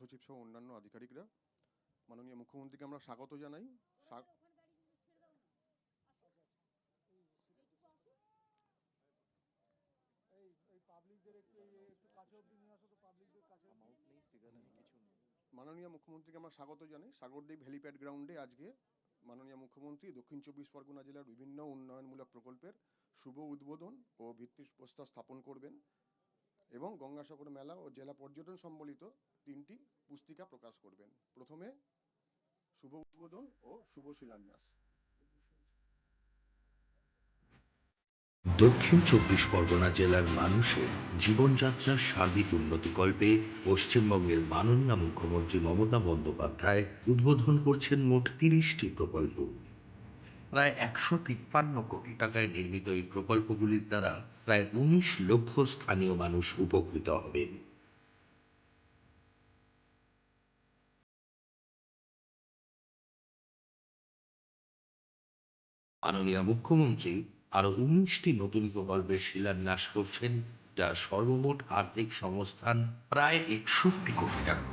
সচিব সহ অন্যান্য আধিকারিকরা, মাননীয় মুখ্যমন্ত্রীকে আমরা স্বাগত জানাই। মাননীয় মুখ্যমন্ত্রীকে আমরা স্বাগত জানাই সাগরদ্বীপ হেলিপ্যাড গ্রাউন্ডে। আজকে মাননীয় মুখ্যমন্ত্রী দক্ষিণ 24 পরগনা জেলার বিভিন্ন উন্নয়নমূলক প্রকল্পের শুভ উদ্বোধন ও ভিত্তিপ্রস্তর স্থাপন করবেন এবং গঙ্গাসাগর মেলা ও জেলা পর্যটন সম্বলিত 3টি পুস্তিকা প্রকাশ করবেন। প্রথমে শুভ উদ্বোধন ও শুভ শিলান্যাস। দক্ষিণ 24 পরগনা জেলার মানুষের জীবনযাত্রার সার্বিক উন্নতিকল্পে পশ্চিমবঙ্গের মাননীয় মুখ্যমন্ত্রী মমতা বন্দ্যোপাধ্যায় উদ্বোধন করছেন মোট 30টি প্রকল্প। প্রায় 153 কোটি টাকায় নির্মিত এই প্রকল্পগুলির দ্বারা প্রায় 19 লক্ষ স্থানীয় মানুষ উপকৃত হবেন। মাননীয় মুখ্যমন্ত্রী আরো 19টি নতুন প্রকল্পের শিলান্যাস করছেন, যার সর্বমোট আর্থিক সংস্থান প্রায় 61 কোটি টাকা।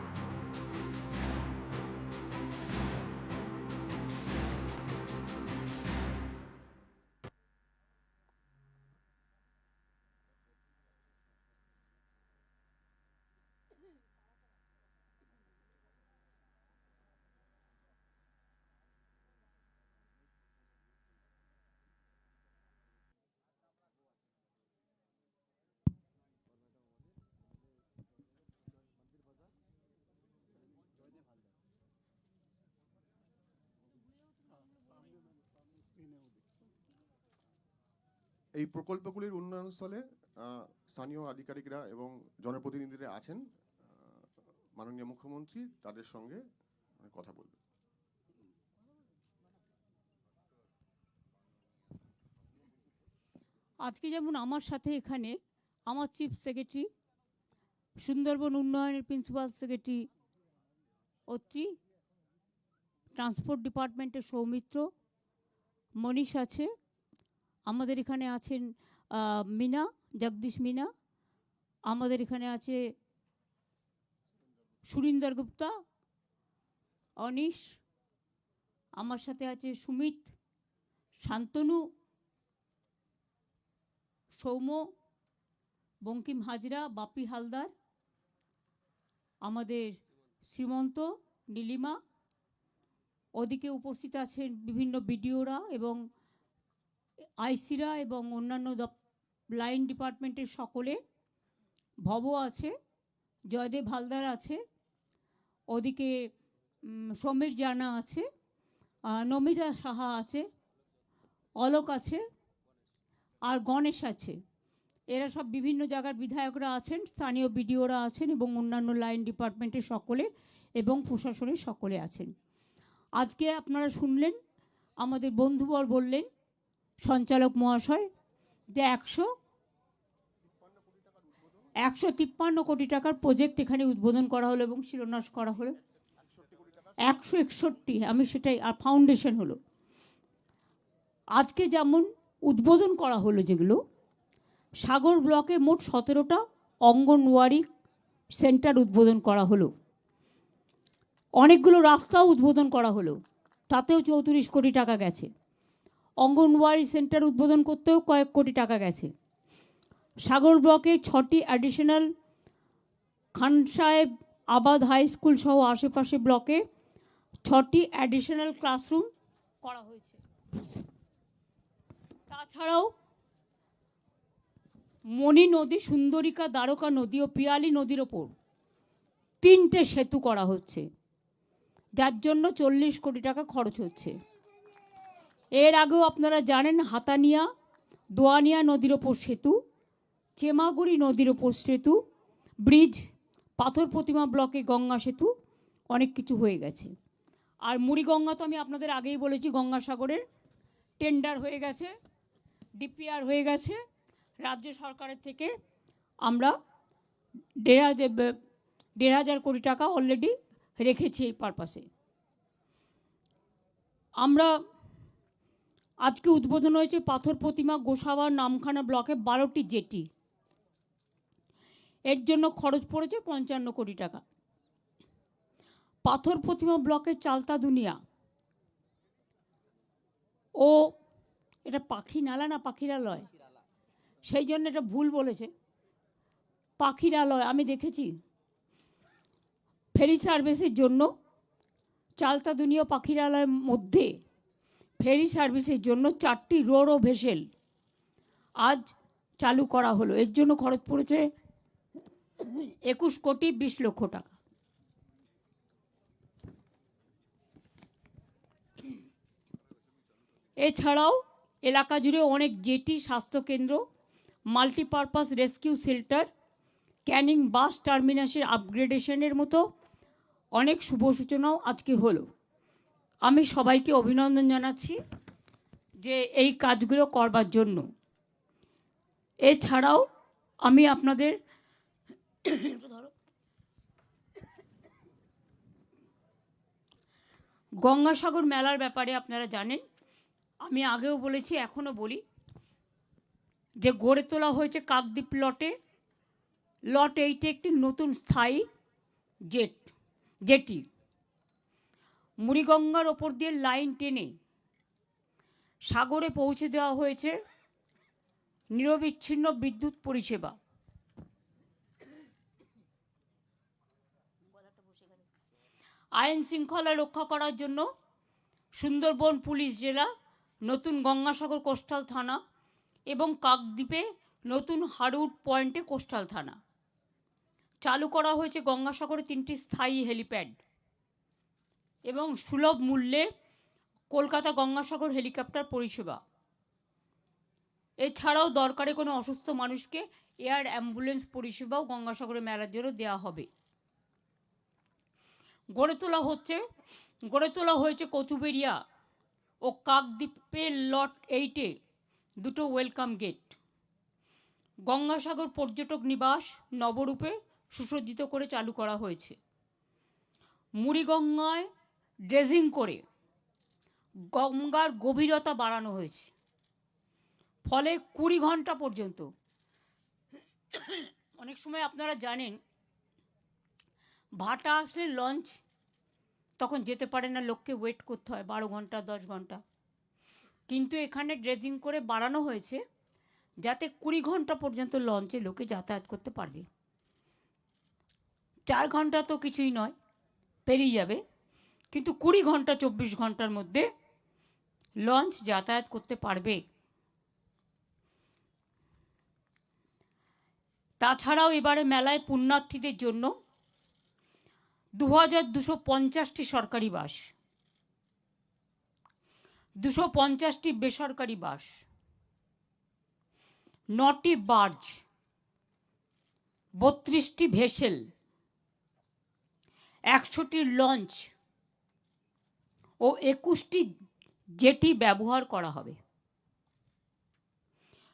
এই প্রকল্পগুলির উন্নয়নস্থলে স্থানীয় আধিকারিকরা এবং জনপ্রতিনিধিরা আছেন। মাননীয় মুখ্যমন্ত্রী তাদের সঙ্গে কথা বলবেন। আজকে যেমন আমার সাথে এখানে আমার চিফ সেক্রেটারি, সুন্দরবন উন্নয়নের প্রিন্সিপাল সেক্রেটারি অত্রি, ট্রান্সপোর্ট ডিপার্টমেন্টের সৌমিত্র, মনীষ আছে, আমাদের এখানে আছেন মিনা, জগদীশ মিনা, আমাদের এখানে আছে সুরিন্দর গুপ্তা, অনিশ, আমার সাথে আছে সুমিত, শান্তনু, সৌম্য, বঙ্কিম হাজরা, বাপি হালদার, আমাদের সীমন্ত, নীলিমা। ওদিকে উপস্থিত আছেন বিভিন্ন বিডিওরা এবং আইসিরা এবং অন্যান্য লাইন ডিপার্টমেন্টের সকলে। ভব আছে, জয়দেব হালদার আছে, ওদিকে সমীর জানা আছে, নমিতা সাহা আছে, অলোক আছে, আর গণেশ আছে। এরা সব বিভিন্ন জায়গার বিধায়করা আছেন, স্থানীয় বিডিওরা আছেন এবং অন্যান্য লাইন ডিপার্টমেন্টের সকলে এবং প্রশাসনের সকলে আছেন। আজকে আপনারা শুনলেন আমাদের বন্ধুবর বললেন সঞ্চালক মহাশয় যে 153 কোটি টাকার প্রজেক্ট এখানে উদ্বোধন করা হলো এবং শিলান্যাস করা হলো। 161, আমি সেটাই, আর ফাউন্ডেশন হলো। আজকে যেমন উদ্বোধন করা হলো, যেগুলো সাগর ব্লকে মোট 17টা অঙ্গনওয়াড়ি সেন্টার উদ্বোধন করা হলো। অনেকগুলো রাস্তাও উদ্বোধন করা হলো, তাতেও 34 কোটি টাকা গেছে। অঙ্গনওয়াড়ি সেন্টার উদ্বোধন করতেও কয়েক কোটি টাকা গেছে। সাগর ব্লকের 6টি অ্যাডিশনাল খান সাহেব আবাদ হাই স্কুল সহ আশেপাশে ব্লকে 6টি অ্যাডিশনাল ক্লাসরুম করা হয়েছে। তাছাড়াও মণি নদী, সুন্দরিকা, দ্বারকা নদী ও পিয়ালি নদীর ওপর 3টে সেতু করা হচ্ছে, যার জন্য 40 কোটি টাকা খরচ হচ্ছে। এর আগেও আপনারা জানেন হাতানিয়া দোয়ানিয়া নদীর ওপর সেতু, চেমাগুড়ি নদীর ওপর সেতু, ব্রিজ, পাথর প্রতিমা ব্লকে গঙ্গা সেতু, অনেক কিছু হয়ে গেছে। আর মুড়িগঙ্গা তো আমি আপনাদের আগেই বলেছি, গঙ্গাসাগরের টেন্ডার হয়ে গেছে, ডিপিআর হয়ে গেছে। রাজ্য সরকারের থেকে আমরা 1,500 কোটি টাকা অলরেডি রেখেছি এই পারপাসে। আমরা আজকে উদ্বোধন হয়েছে পাথর প্রতিমা গোসাবা নামখানা ব্লকে 12টি জেটি। এর জন্য খরচ পড়েছে 55 কোটি টাকা। পাথর প্রতিমা ব্লকের চালতা দুনিয়া, ও এটা পাখি নালা না পাখিরালয়, সেই জন্য এটা ভুল বলেছে, পাখিরালয়। আমি দেখেছি ফেরি সার্ভিসের জন্য চালতা দুনিয়া পাখিরালয়ের মধ্যে ফেরি সার্ভিসের জন্য 4টি রোরো ভেসেল আজ চালু করা হলো। এর জন্য খরচ পড়েছে 21,20,00,000 টাকা। এছাড়াও এলাকা জুড়ে অনেক জেটি, স্বাস্থ্যকেন্দ্র, মাল্টিপারপাস রেস্কিউ শেল্টার, ক্যানিং বাস টার্মিনাসের আপগ্রেডেশনের মতো অনেক শুভ সূচনাও আজকে হলো। আমি সবাইকে অভিনন্দন জানাচ্ছি যে এই কাজগুলো করবার জন্য। এছাড়াও আমি আপনাদের গঙ্গাসাগর মেলার ব্যাপারে আপনারা জানেন, আমি আগেও বলেছি এখনও বলি যে গড়ে তোলা হয়েছে কাকদ্বীপ লট 8 একটি নতুন স্থায়ী জেটি। মুড়িগঙ্গার ওপর দিয়ে লাইন টেনে সাগরে পৌঁছে দেওয়া হয়েছে নিরবিচ্ছিন্ন বিদ্যুৎ পরিষেবা। আইন শৃঙ্খলা রক্ষা করার জন্য সুন্দরবন পুলিশ জেলা, নতুন গঙ্গাসাগর কোস্টাল থানা এবং কাকদ্বীপে নতুন হারউড পয়েন্টে কোস্টাল থানা। চালু করা হয়েছে গঙ্গাসাগরে 3টি স্থায়ী হেলিপ্যাড এবং সুলভ মূল্যে কলকাতা গঙ্গাসাগর হেলিকপ্টার পরিষেবা। এছাড়াও দরকারে কোনো অসুস্থ মানুষকে এয়ার অ্যাম্বুলেন্স পরিষেবাও গঙ্গাসাগরে মেলার জন্য দেওয়া হবে। গড়ে তোলা হয়েছে কচুবেড়িয়া ও কাকদ্বীপের লট 8-এ 2টো ওয়েলকাম গেট। গঙ্গাসাগর পর্যটক নিবাস নবরূপে সুসজ্জিত করে চালু করা হয়েছে। মুড়িগঙ্গায় ড্রেজিং করে গঙ্গার গভীরতা বাড়ানো হয়েছে, ফলে 20 ঘন্টা পর্যন্ত, অনেক সময় আপনারা জানেন ভাটা আসলে লঞ্চ তখন যেতে পারে না, লোককে ওয়েট করতে হয় 12 ঘন্টা 10 ঘন্টা, কিন্তু এখানে ড্রেজিং করে বাড়ানো হয়েছে যাতে 20 ঘন্টা পর্যন্ত লঞ্চে লোকে যাতায়াত করতে পারবে। 4 ঘন্টা তো কিছুই নয়, পেরিয়ে যাবে, কিন্তু 20 ঘন্টা 24 ঘন্টার মধ্যে লঞ্চ যাতায়াত করতে পারবে। তাছাড়াও এবারে মেলায় পুণ্যার্থীদের জন্য 2250টি সরকারি বাস, 250টি বেসরকারি বাস, 9টি বার্জ, 32টি ভেসেল, 100টি লঞ্চ ও 21টি জেটি ব্যবহার করা হবে।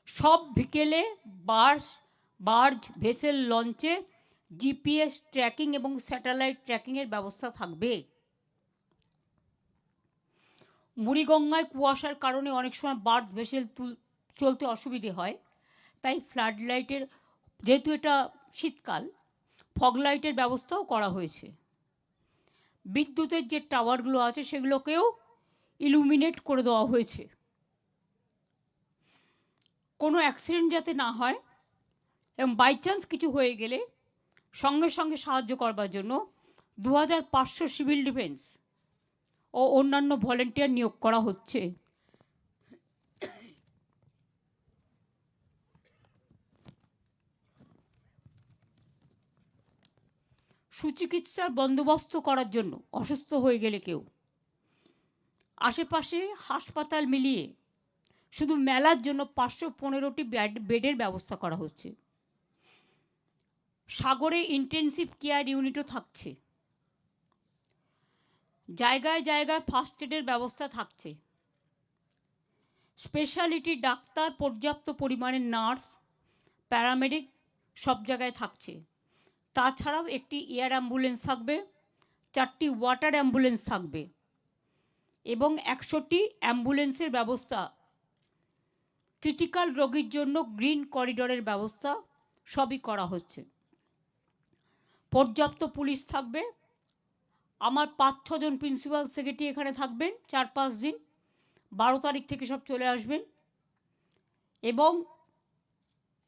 সব বিকেলে বার্জ, ভেসেল, লঞ্চে জিপিএস ট্র্যাকিং এবং স্যাটেলাইট ট্র্যাকিংয়ের ব্যবস্থা থাকবে। মুড়িগঙ্গায় কুয়াশার কারণে অনেক সময় বার্জ ভেসেল চলতে অসুবিধে হয়, তাই ফ্লাড লাইটের, যেহেতু এটা শীতকাল, ফগ লাইটের ব্যবস্থাও করা হয়েছে। বিদ্যুতের যে টাওয়ারগুলো আছে সেগুলোকেও ইলুমিনেট করে দেওয়া হয়েছে। কোনো অ্যাক্সিডেন্ট যাতে না হয় এবং বাই চান্স কিছু হয়ে গেলে সঙ্গে সঙ্গে সাহায্য করবার জন্য 2500 সিভিল ডিফেন্স ও অন্যান্য ভলেন্টিয়ার নিয়োগ করা হচ্ছে। সুচিকিৎসার বন্দোবস্ত করার জন্য অসুস্থ হয়ে গেলে কেউ আশেপাশে হাসপাতাল মিলিয়ে শুধু মেলার জন্য 515টি বেডের ব্যবস্থা করা হচ্ছে। সাগরে ইন্টেনসিভ কেয়ার ইউনিটও থাকছে। জায়গায় জায়গায় ফার্স্ট এডের ব্যবস্থা থাকছে। স্পেশালিটি ডাক্তার, পর্যাপ্ত পরিমাণে নার্স, প্যারামেডিক সব জায়গায় থাকছে। তাছাড়াও একটি এয়ার অ্যাম্বুলেন্স থাকবে, 4টি ওয়াটার অ্যাম্বুলেন্স থাকবে এবং 100টি অ্যাম্বুলেন্সের ব্যবস্থা, ক্রিটিক্যাল রোগীর জন্য গ্রিন করিডোরের ব্যবস্থা সবই করা হচ্ছে। পর্যাপ্ত পুলিশ থাকবে, আমার 5-6 জন প্রিন্সিপাল সেক্রেটারি এখানে থাকবেন 4-5 দিন। 12 তারিখ থেকে সব চলে আসবেন। এবং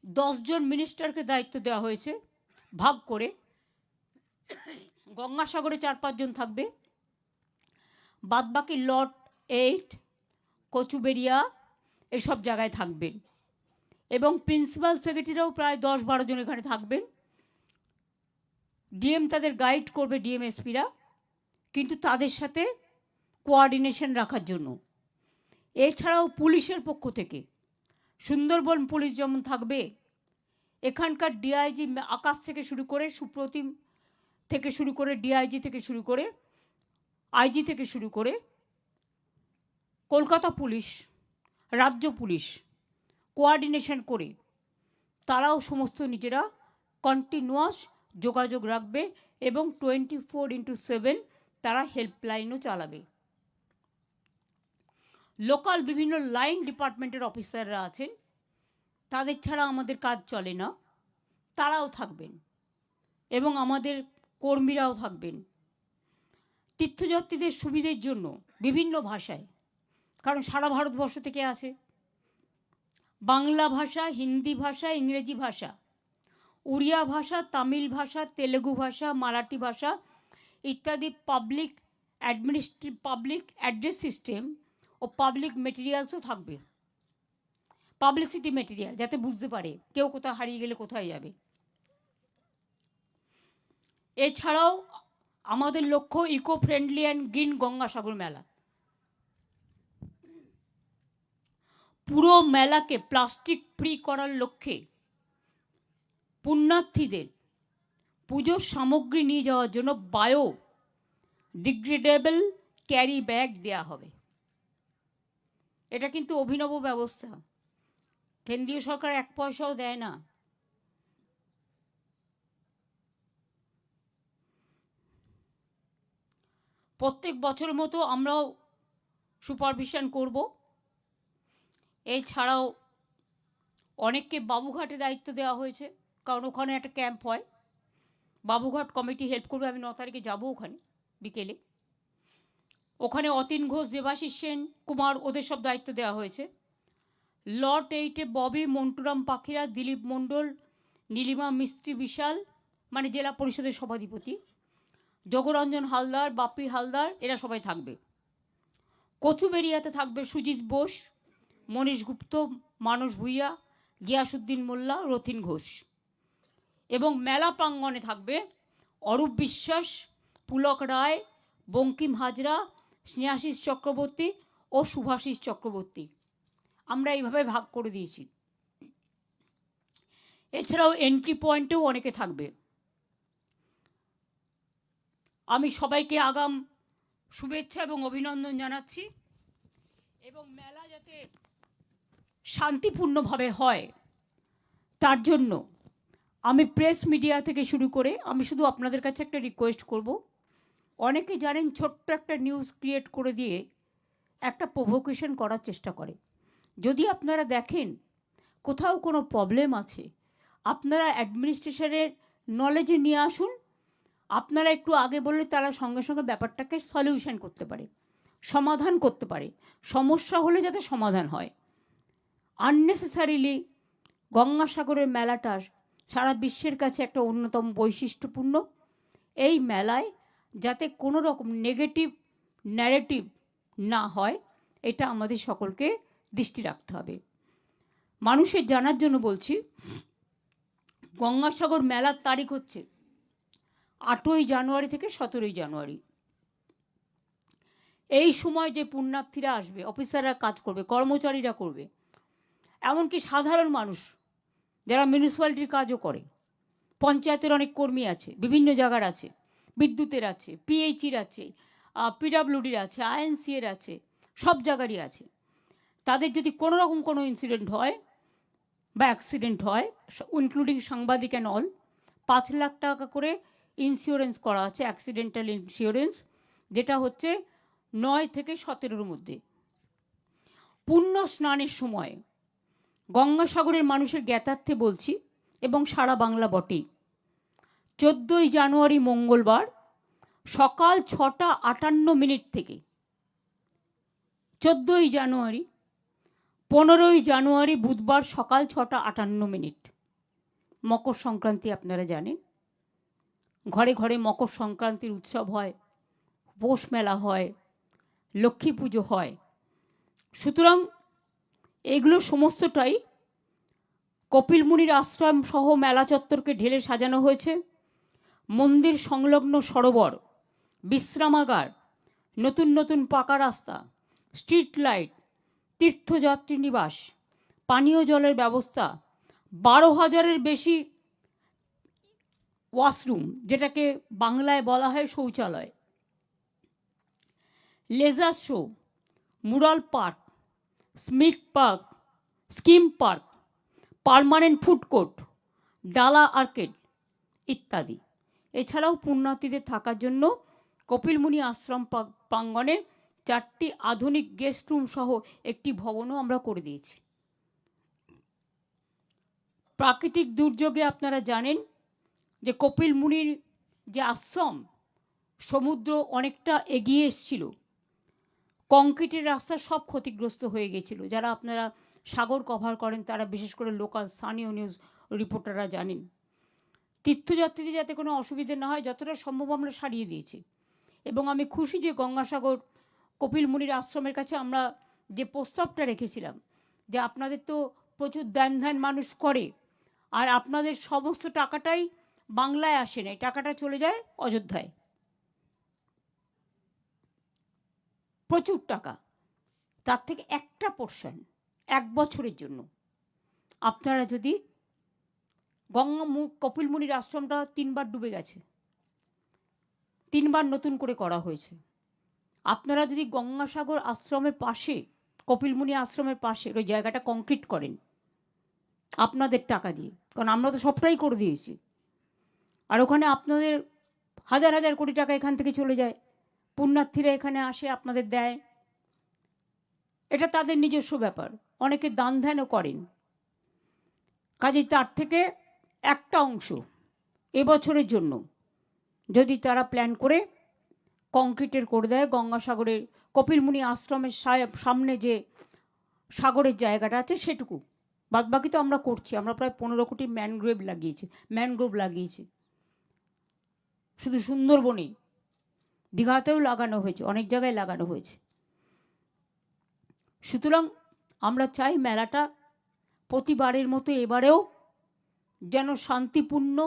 10 জন মিনিস্টারকে দায়িত্ব দেওয়া হয়েছে ভাগ করে। গঙ্গাসাগরে 4-5 জন থাকবে, বাদবাকি লট 8, কচুবেড়িয়া এসব জায়গায় থাকবেন। এবং প্রিন্সিপাল সেক্রেটারিরাও প্রায় 10-12 জন এখানে থাকবেন। ডিএম তাদের গাইড করবে, ডিএমএসপিরা, কিন্তু তাদের সাথে কোঅর্ডিনেশন রাখার জন্য। এছাড়াও পুলিশের পক্ষ থেকে সুন্দরবন পুলিশ যেমন থাকবে, এখানকার ডিআইজি আকাশ থেকে শুরু করে, সুপ্রতিম থেকে শুরু করে, ডিআইজি থেকে শুরু করে, আইজি থেকে শুরু করে, কলকাতা পুলিশ, রাজ্য পুলিশ কোঅর্ডিনেশন করে তারাও সমস্ত নিজেরা কন্টিনিউয়াস যোগাযোগ রাখবে এবং 24x7 তারা হেল্পলাইনও চালাবে। লোকাল বিভিন্ন লাইন ডিপার্টমেন্টের অফিসাররা আছেন, তাদের ছাড়া আমাদের কাজ চলে না, তারাও থাকবেন এবং আমাদের কর্মীরাও থাকবেন। তীর্থযাত্রীদের সুবিধের জন্য বিভিন্ন ভাষায়, কারণ সারা ভারতবর্ষ থেকে আছে, বাংলা ভাষা, হিন্দি ভাষা, ইংরেজি ভাষা, উড়িয়া ভাষা, তামিল ভাষা, তেলেগু ভাষা, মারাঠি ভাষা ইত্যাদি পাবলিক অ্যাড্রেস সিস্টেম ও পাবলিক মেটেরিয়ালসও থাকবে। পাবলিসিটি মেটেরিয়াল, যাতে বুঝতে পারে কেউ কোথাও হারিয়ে গেলে কোথায় যাবে। এছাড়াও আমাদের লক্ষ্য eco friendly and green Gangasagar Mela. পুরো মেলাকে প্লাস্টিক ফ্রি করার লক্ষ্যে পুণ্যার্থীদের পুজোর সামগ্রী নিয়ে যাওয়ার জন্য বায়ো ডিগ্রেডেবল ক্যারি ব্যাগ দেয়া হবে। এটা কিন্তু অভিনব ব্যবস্থা, কেন্দ্রীয় সরকার 1 পয়সাও দেয় না। প্রত্যেক বছর মতো আমরাও সুপারভিশন করব। এছাড়াও অনেককে বাবুঘাটে দায়িত্ব দেওয়া হয়েছে, কারণ ওখানে একটা ক্যাম্প হয়। বাবুঘাট কমিটি হেল্প করবে। আমি 9 তারিখে যাব ওখানে বিকেলে। ওখানে অতীন ঘোষ, দেবাশিস সেন, কুমার, ওদের সব দায়িত্ব দেওয়া হয়েছে। লট 8-এ ববি, মন্টুরাম পাখিরা, দিলীপ মণ্ডল, নীলিমা মিস্ত্রি বিশাল, মানে জেলা পরিষদের সভাধিপতি, যোগরঞ্জন হালদার, বাপি হালদার, এরা সবাই থাকবে। কচুবেড়িয়াতে থাকবে সুজিত বোস, মনীষ গুপ্ত, মানস ভুইয়া, গিয়াসুদ্দিন মোল্লা, রথিন ঘোষ। এবং মেলা প্রাঙ্গণে থাকবে অরূপ বিশ্বাস, পুলক রায়, বঙ্কিম হাজরা, স্নেহাশিস চক্রবর্তী ও শুভাশিস চক্রবর্তী। আমরা এইভাবে ভাগ করে দিয়েছি। এছাড়াও এন্ট্রি পয়েন্টেও অনেকে থাকবে। আমি সবাইকে আগাম শুভেচ্ছা এবং অভিনন্দন জানাচ্ছি। এবং মেলা যাতে শান্তিপূর্ণভাবে হয় তার জন্য আমি প্রেস মিডিয়া থেকে শুরু করে আমি শুধু আপনাদের কাছে একটা রিকোয়েস্ট করব। অনেকে জানেন ছোট্ট একটা নিউজ ক্রিয়েট করে দিয়ে একটা প্রভোকেশন করার চেষ্টা করে। যদি আপনারা দেখেন কোথাও কোনো প্রবলেম আছে, আপনারা অ্যাডমিনিস্ট্রেশনের নলেজে নিয়ে আসুন। আপনারা একটু আগে বললে তারা সঙ্গে সঙ্গে ব্যাপারটাকে সলিউশন করতে পারে, সমাধান করতে পারে। সমস্যা হলে যাতে সমাধান হয়। আননেসেসারিলি গঙ্গাসাগরের মেলাটা সারা বিশ্বের কাছে একটা অন্যতম বৈশিষ্ট্যপূর্ণ। এই মেলায় যাতে কোনো রকম নেগেটিভ ন্যারেটিভ না হয়, এটা আমাদের সকলকে দৃষ্টি রাখতে হবে। মানুষের জানার জন্য বলছি, গঙ্গাসাগর মেলার তারিখ হচ্ছে 8ই জানুয়ারি থেকে 17ই জানুয়ারি। এই সময় যে পুণ্যার্থীরা আসবে, অফিসাররা কাজ করবে, কর্মচারীরা করবে, এমনকি সাধারণ মানুষ যারা মিউনিসিপ্যালিটির কাজও করে, পঞ্চায়েতের অনেক কর্মী আছে, বিভিন্ন জায়গার আছে, বিদ্যুতের আছে, পিএইচির আছে, পিডাব্লিউডির আছে, আইএনসিএর আছে, সব জায়গারই আছে। তাদের যদি কোনো রকম কোনো ইনসিডেন্ট হয় বা অ্যাক্সিডেন্ট হয়, ইনক্লুডিং সাংবাদিক অ্যান্ড অল, 5 লাখ টাকা করে ইন্স্যুরেন্স করা আছে, অ্যাক্সিডেন্টাল ইন্স্যুরেন্স, যেটা হচ্ছে 9 থেকে 17-র মধ্যে। পুণ্য স্নানের সময় গঙ্গাসাগরের মানুষের জ্ঞাতার্থে বলছি, এবং সারা বাংলা বটেই, 14ই জানুয়ারি মঙ্গলবার সকাল 6:58 থেকে 14ই জানুয়ারি, 15ই জানুয়ারি বুধবার সকাল 6:58, মকর সংক্রান্তি আপনারা জানেন। ঘরে ঘরে মকর সংক্রান্তির উৎসব হয়, পৌষ মেলা হয়, লক্ষ্মী পুজো হয়। সুতরাং এগুলো সমস্তটাই কপিল মুনির আশ্রম সহ মেলা চত্বরকে ঢেলে সাজানো হয়েছে। মন্দির সংলগ্ন সরোবর, বিশ্রামাগার, নতুন নতুন পাকা রাস্তা, স্ট্রিট লাইট, তীর্থযাত্রী নিবাস, পানীয় জলের ব্যবস্থা, 12,000-এর বেশি ওয়াশরুম, যেটাকে বাংলায় বলা হয় শৌচালয়, laser show, mural park, scheme park, permanent food court, ডালা আর্কেড ইত্যাদি। এছাড়াও পুণ্যার্থীদের থাকার জন্য কপিলমুনি আশ্রম প্রাঙ্গণে 4টি আধুনিক গেস্ট রুম সহ একটি ভবনও আমরা করে দিয়েছি। প্রাকৃতিক দুর্যোগে আপনারা জানেন যে কপিল মুনির যে আশ্রম, সমুদ্র অনেকটা এগিয়ে এসেছিল, কংক্রিটের রাস্তা সব ক্ষতিগ্রস্ত হয়ে গেছিল। যারা আপনারা সাগর কভার করেন তারা, বিশেষ করে লোকাল স্থানীয় নিউজ রিপোর্টাররা জানেন। তীর্থযাত্রীদের যাতে কোনো অসুবিধে না হয় যতটা সম্ভব আমরা সারিয়ে দিয়েছি। এবং আমি খুশি যে গঙ্গাসাগর কপিল মুনির আশ্রমের কাছে আমরা যে প্রস্তাবটা রেখেছিলাম যে আপনাদের তো প্রচুর দান ধ্যান মানুষ করে, আর আপনাদের সমস্ত টাকাটাই বাংলায় আসে না, টাকাটা চলে যায় অযোধ্যায়, প্রচুর টাকা। তার থেকে একটা পোর্শন 1 বছরের জন্য আপনারা যদি কপিল মুনির আশ্রমটা 3বার ডুবে গেছে, 3বার নতুন করে করা হয়েছে। আপনারা যদি গঙ্গাসাগর আশ্রমের পাশে, কপিল মুনি আশ্রমের পাশে ওই জায়গাটা কংক্রিট করেন আপনাদের টাকা দিয়ে, কারণ আমরা তো সবটাই করে দিয়েছি, আর ওখানে আপনাদের হাজার হাজার কোটি টাকা এখান থেকে চলে যায়, পুণ্যার্থীরা এখানে আসে, আপনাদের দেয়, এটা তাদের নিজস্ব ব্যাপার। অনেকে দান ধ্যানও করেন। কাজেই তার থেকে একটা অংশ এবছরের জন্য যদি তারা প্ল্যান করে কংক্রিটের করে দেয়, গঙ্গাসাগরের কপিলমুনি আশ্রমের সামনে যে সাগরের জায়গাটা আছে সেটুকু, বাদবাকি তো আমরা করছি। আমরা প্রায় 15 কোটি ম্যানগ্রোভ লাগিয়েছি শুধু সুন্দরবনে, দীঘাতেও লাগানো হয়েছে, অনেক জায়গায় লাগানো হয়েছে। সুতরাং আমরা চাই মেলাটা প্রতিবারের মতো এবারেও যেন শান্তিপূর্ণ,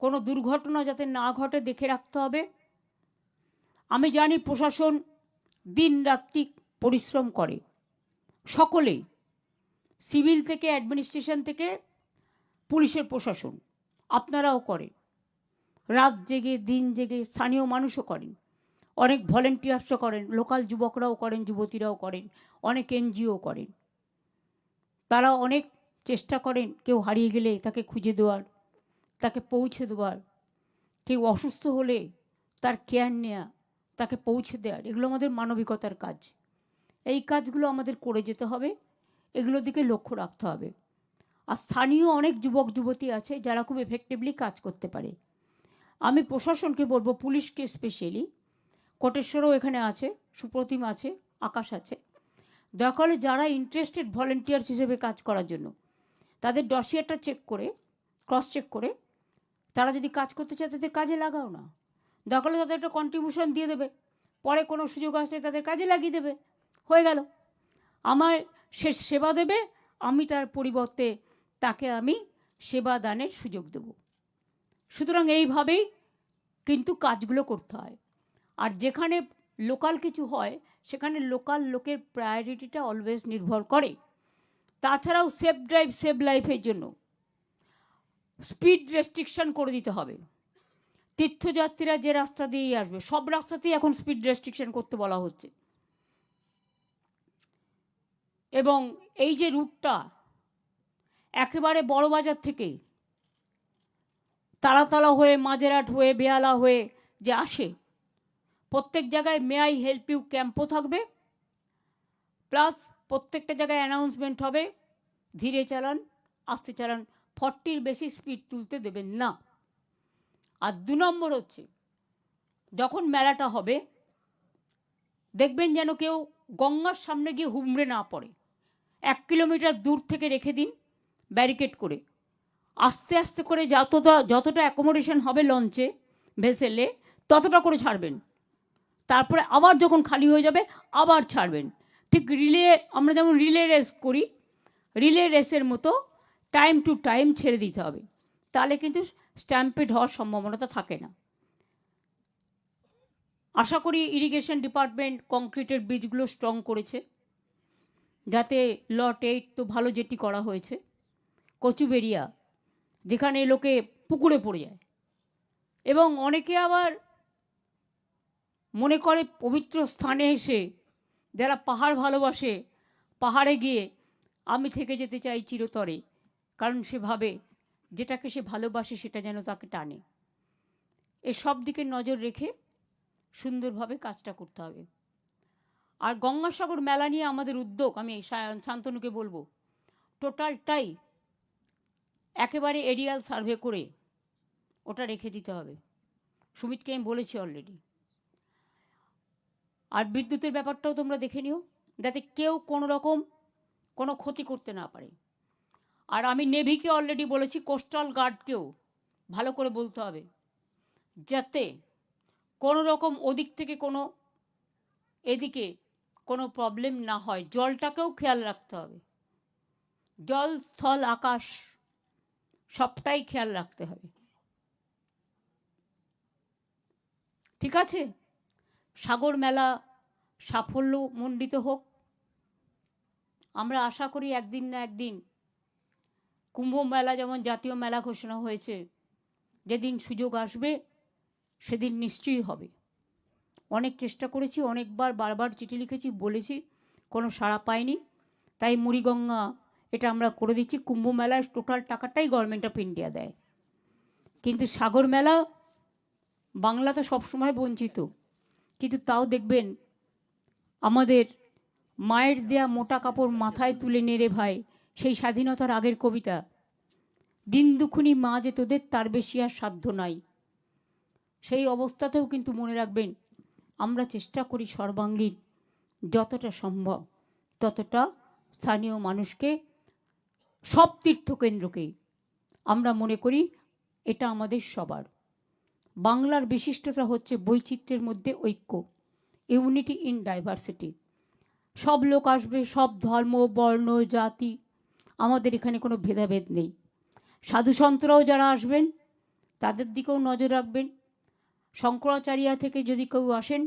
কোনো দুর্ঘটনা যাতে না ঘটে দেখে রাখতে হবে। আমি জানি প্রশাসন দিন রাত্রি পরিশ্রম করে, সকলেই, সিভিল থেকে অ্যাডমিনিস্ট্রেশন থেকে পুলিশের প্রশাসন, আপনারাও করেন, রাত জেগে দিন জেগে, স্থানীয় মানুষও করেন, অনেক ভলেন্টিয়ার্সও করেন, লোকাল যুবকরাও করেন, যুবতীরাও করেন, অনেক এনজিও করেন। তারা অনেক চেষ্টা করেন কেউ হারিয়ে গেলে তাকে খুঁজে দেওয়ার, তাকে পৌঁছে দেওয়ার, কেউ অসুস্থ হলে তার কেয়ার নেওয়া, তাকে পৌঁছে দেওয়ার। এগুলো আমাদের মানবিকতার কাজ। এই কাজগুলো আমাদের করে যেতে হবে, এগুলোর দিকে লক্ষ্য রাখতে হবে। আর স্থানীয় অনেক যুবক যুবতী আছে যারা খুব এফেক্টিভলি কাজ করতে পারে। আমি প্রশাসনকে বলবো, পুলিশকে স্পেশালি, কোটেশ্বরও এখানে আছে, সুপ্রতিম আছে, আকাশ আছে, দয়া করে যারা ইন্টারেস্টেড ভলেন্টিয়ার্স হিসেবে কাজ করার জন্য তাদের ডসিয়ারটা চেক করে, ক্রস চেক করে, তারা যদি কাজ করতে চায় তাদের কাজে লাগাও না। দয়া করে তাদের একটা কন্ট্রিবিউশন দিয়ে দেবে, পরে কোনো সুযোগ আসলে তাদের কাজে লাগিয়ে দেবে, হয়ে গেল। আমার সে সেবা দেবে, আমি তার পরিবর্তে তাকে আমি সেবা দানের সুযোগ দেব। সুতরাং এইভাবেই কিন্তু কাজগুলো করতে হয়। আর যেখানে লোকাল কিছু হয় সেখানে লোকাল লোকের প্রায়োরিটিটা অলওয়েজ নির্ভর করে। তাছাড়াও সেফ ড্রাইভ সেভ লাইফের জন্য স্পিড রেস্ট্রিকশন করে দিতে হবে। তীর্থযাত্রীরা যে রাস্তা দিয়েই আসবে, সব রাস্তাতেই এখন স্পিড রেস্ট্রিকশন করতে বলা হচ্ছে। এবং এই যে রুটটা একেবারে বড়বাজার থেকে তারাতলা হয়ে, মাঝেরহাট হয়ে, বেহালা হয়ে যে আসে, প্রত্যেক জায়গায় মে আই হেল্প ইউ ক্যাম্পও থাকবে, প্লাস প্রত্যেকটা জায়গায় অ্যানাউন্সমেন্ট হবে, ধীরে চালান, আস্তে চালান, 40-র বেশি স্পিড তুলতে দেবেন না। আর 2 নম্বর হচ্ছে, যখন মেলাটা হবে দেখবেন যেন কেউ গঙ্গার সামনে গিয়ে হুমড়ে না পড়ে। 1 কিলোমিটার দূর থেকে রেখে দিন ব্যারিকেড করে, আস্তে আস্তে করে যতটা অ্যাকোমোডেশন হবে লঞ্চে ভেসেলে ততটা করে ছাড়বেন। তারপরে আবার যখন খালি হয়ে যাবে আবার ছাড়বেন। ঠিক আমরা যেমন রিলে রেস করি, রিলে রেসের মতো টাইম টু টাইম ছেড়ে দিতে হবে, তাহলে কিন্তু স্ট্যাম্পেড হওয়ার সম্ভাবনাটা থাকে না। আশা করি ইরিগেশন ডিপার্টমেন্ট কংক্রিটের ব্রিজগুলো স্ট্রং করেছে, যাতে লট 8 তো ভালো যেটি করা হয়েছে, কচুবেরিয়া যেখানে লোকে পুকুরে পড়ে যায়, এবং অনেকে আবার মনে করে পবিত্র স্থানে এসে, যারা পাহাড় ভালোবাসে, পাহাড়ে গিয়ে আমি থেকে যেতে চাই চিরতরে, কারণ সে ভাবে যেটাকে সে ভালোবাসে সেটা যেন তাকে টানে। এসব দিকে নজর রেখে সুন্দরভাবে কাজটা করতে হবে। আর গঙ্গাসাগর মেলা নিয়ে আমাদের উদ্যোগ, আমি শান্তনুকে বলবো, টোটালটাই একেবারে এরিয়াল সার্ভে করে ওটা রেখে দিতে হবে। সুমিতকে আমি বলেছি অলরেডি। আর বিদ্যুতের ব্যাপারটাও তোমরা দেখে নিও, যাতে কেউ কোনো রকম কোনো ক্ষতি করতে না পারে। আর আমি নেভিকে অলরেডি বলেছি, কোস্টাল গার্ডকেও ভালো করে বলতে হবে, যাতে কোনো রকম ওদিক থেকে কোনো এদিকে কোনো প্রবলেম না হয়। জলটাকেও খেয়াল রাখতে হবে, জল স্থল আকাশ সবটাই খেয়াল রাখতে হবে। ঠিক আছে, সাগর মেলা সাফল্যমণ্ডিত হোক। আমরা আশা করি একদিন না একদিন কুম্ভ মেলা যেমন জাতীয় মেলা ঘোষণা হয়েছে, যেদিন সুযোগ আসবে সেদিন নিশ্চয়ই হবে। অনেক চেষ্টা করেছি, অনেকবার বারবার চিঠি লিখেছি, বলেছি, কোনো সাড়া পাইনি। তাই মুড়িগঙ্গা এটা আমরা করে দিচ্ছি। কুম্ভ মেলার টোটাল টাকাটাই গভর্নমেন্ট অফ ইন্ডিয়া দেয়, কিন্তু সাগর মেলা বাংলা তো সবসময় বঞ্চিত। কিন্তু তাও দেখবেন আমাদের মায়ের দেয়া মোটা কাপড় মাথায় তুলে নেড়ে ভাই, সেই স্বাধীনতার আগের কবিতা, দিন দুখুনি মা যে তোদের তার বেশি আর সাধ্য নাই। সেই অবস্থাতেও কিন্তু মনে রাখবেন, আমরা চেষ্টা করি সর্বাঙ্গীন যতটা সম্ভব ততটা স্থানীয় মানুষকে, সব তীর্থকেন্দ্রকে আমরা মনে করি এটা আমাদের সবার। বাংলার বিশিষ্টতা হচ্ছে বৈচিত্র্যের মধ্যে ঐক্য, ইউনিটি ইন ডাইভার্সিটি। সব লোক আসবে, সব ধর্ম বর্ণ জাতি, আমাদের এখানে কোনো ভেদাভেদ নেই। সাধু সন্তরাও যারা আসবেন তাদের দিকেও নজর রাখবেন। শঙ্করাচার্য থেকে যদি কেউ আসেন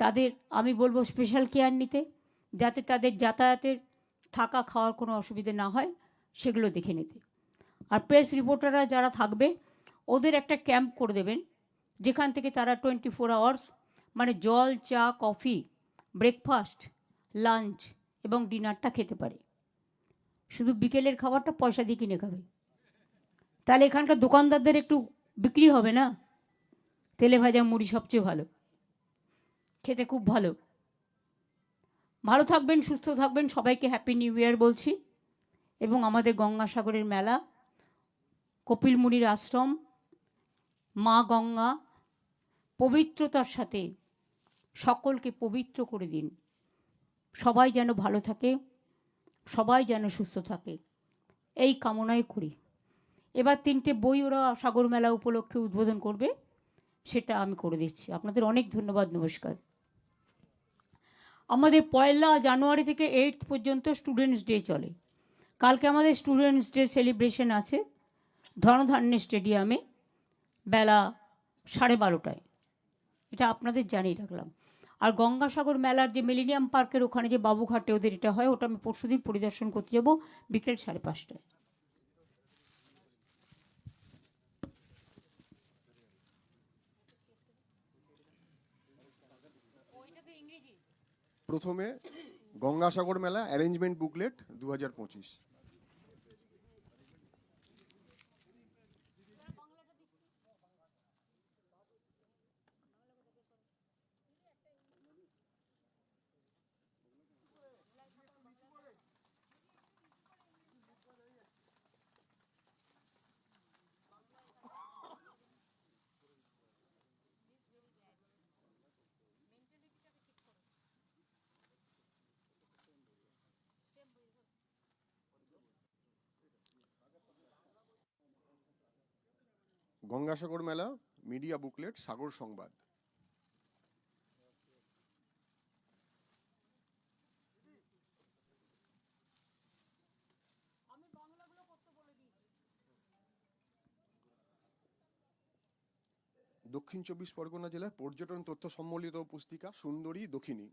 তাদের আমি বলবো স্পেশাল কেয়ার নিতে, যাতে তাদের যাতায়াতের থাকা খাওয়ার কোনো অসুবিধে না হয়, সেগুলো দেখে নিতে। আর প্রেস রিপোর্টাররা যারা থাকবে ওদের একটা ক্যাম্প করে দেবেন, যেখান থেকে তারা 24 আওয়ার্স মানে জল চা কফি ব্রেকফাস্ট লাঞ্চ এবং ডিনারটা খেতে পারে। শুধু বিকেলের খাবারটা পয়সা দিয়ে কিনে খাবে, তাহলে এখানকার দোকানদারদের একটু বিক্রি হবে না। তেলে ভাজা মুড়ি সবচেয়ে ভালো, খেতে খুব ভালো। ভালো থাকবেন, সুস্থ থাকবেন, সবাইকে হ্যাপি নিউ ইয়ার বলছি। এবং আমাদের গঙ্গাসাগরের মেলা, কপিল মুনির আশ্রম, মা গঙ্গা পবিত্রতার সাথে সকলকে পবিত্র করে দিন। সবাই যেন ভালো থাকে, সবাই যেন সুস্থ থাকে, এই কামনাই করি। এবার 3টে বই ওরা সাগর মেলা উপলক্ষে উদ্বোধন করবে, সেটা আমি করে দিচ্ছি। আপনাদের অনেক ধন্যবাদ, নমস্কার। আমাদের 1 জানুয়ারি থেকে 8 পর্যন্ত স্টুডেন্টস ডে চলে। কালকে আমাদের স্টুডেন্টস ডে সেলিব্রেশন আছে ধনধান্য স্টেডিয়ামে বেলা 12:30টায়, এটা আপনাদের জানিয়ে রাখলাম। আর গঙ্গাসাগর মেলার যে মিলেনিয়াম পার্কের ওখানে যে বাবুঘাটে ওদের এটা হয়, ওটা আমি পরশুদিন পরিদর্শন করতে যাব বিকেল 5:30টায়। প্রথমে গঙ্গাসাগর মেলা অ্যারেঞ্জমেন্ট বুকলেট 2025। গঙ্গাসাগর মেলা, মিডিয়া বুকলেট, সাগর সংবাদ। দক্ষিণ চব্বিশ পরগনা জেলার পর্যটন তথ্য সম্বলিত পুস্তিকা সুন্দরী দক্ষিণী।